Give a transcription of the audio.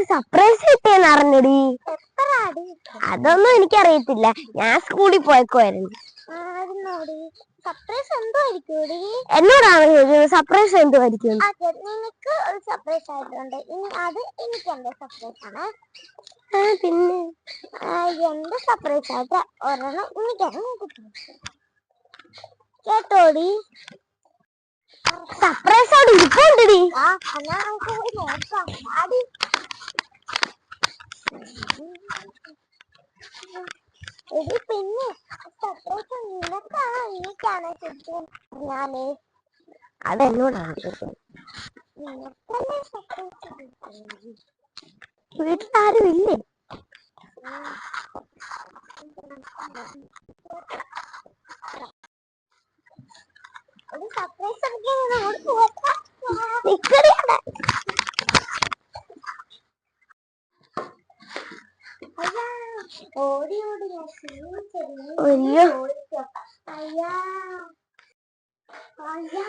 Surprise കിട്ടിയെന്ന് അറിഞ്ഞടി. അതൊന്നും എനിക്കറിയത്തില്ല, ഞാൻ സ്കൂളിൽ പോയക്കുമായിരുന്നു. സർപ്രൈസ് എന്തായിരിക്കും? എന്നോടാണ് ചോദിച്ചത് സർപ്രൈസ് എന്തുമായിരിക്കും? നിനക്ക് ഒരു സർപ്രൈസ് ആയിട്ടുണ്ട്, അത് എനിക്ക് എന്റെ സർപ്രൈസ് ആണ്. പിന്നെ എന്റെ സർപ്രൈസ് ആയിട്ട് ഒരെണ്ണം എനിക്കാണ് കേട്ടോടി. സർപ്രൈസ് അവിടെ ഇരിപ്പുണ്ടടി. എന്നാ നമുക്ക് പോയി നോക്കാം. ആടി പിന്നെ സർപ്രൈസ് നിനക്കാണോ എനിക്കാണോ ശരിക്കും? ഞാനേ അതെന്നോടാണ് ചോദിച്ചത്. നിനക്കല്ലേ സർപ്രൈസ്? വീട്ടിലാരും ഇല്ലേ? ഒരു സർപ്രൈസ് ഓടി ഓടി അയ്യോ അയ്യാ അയ്യാ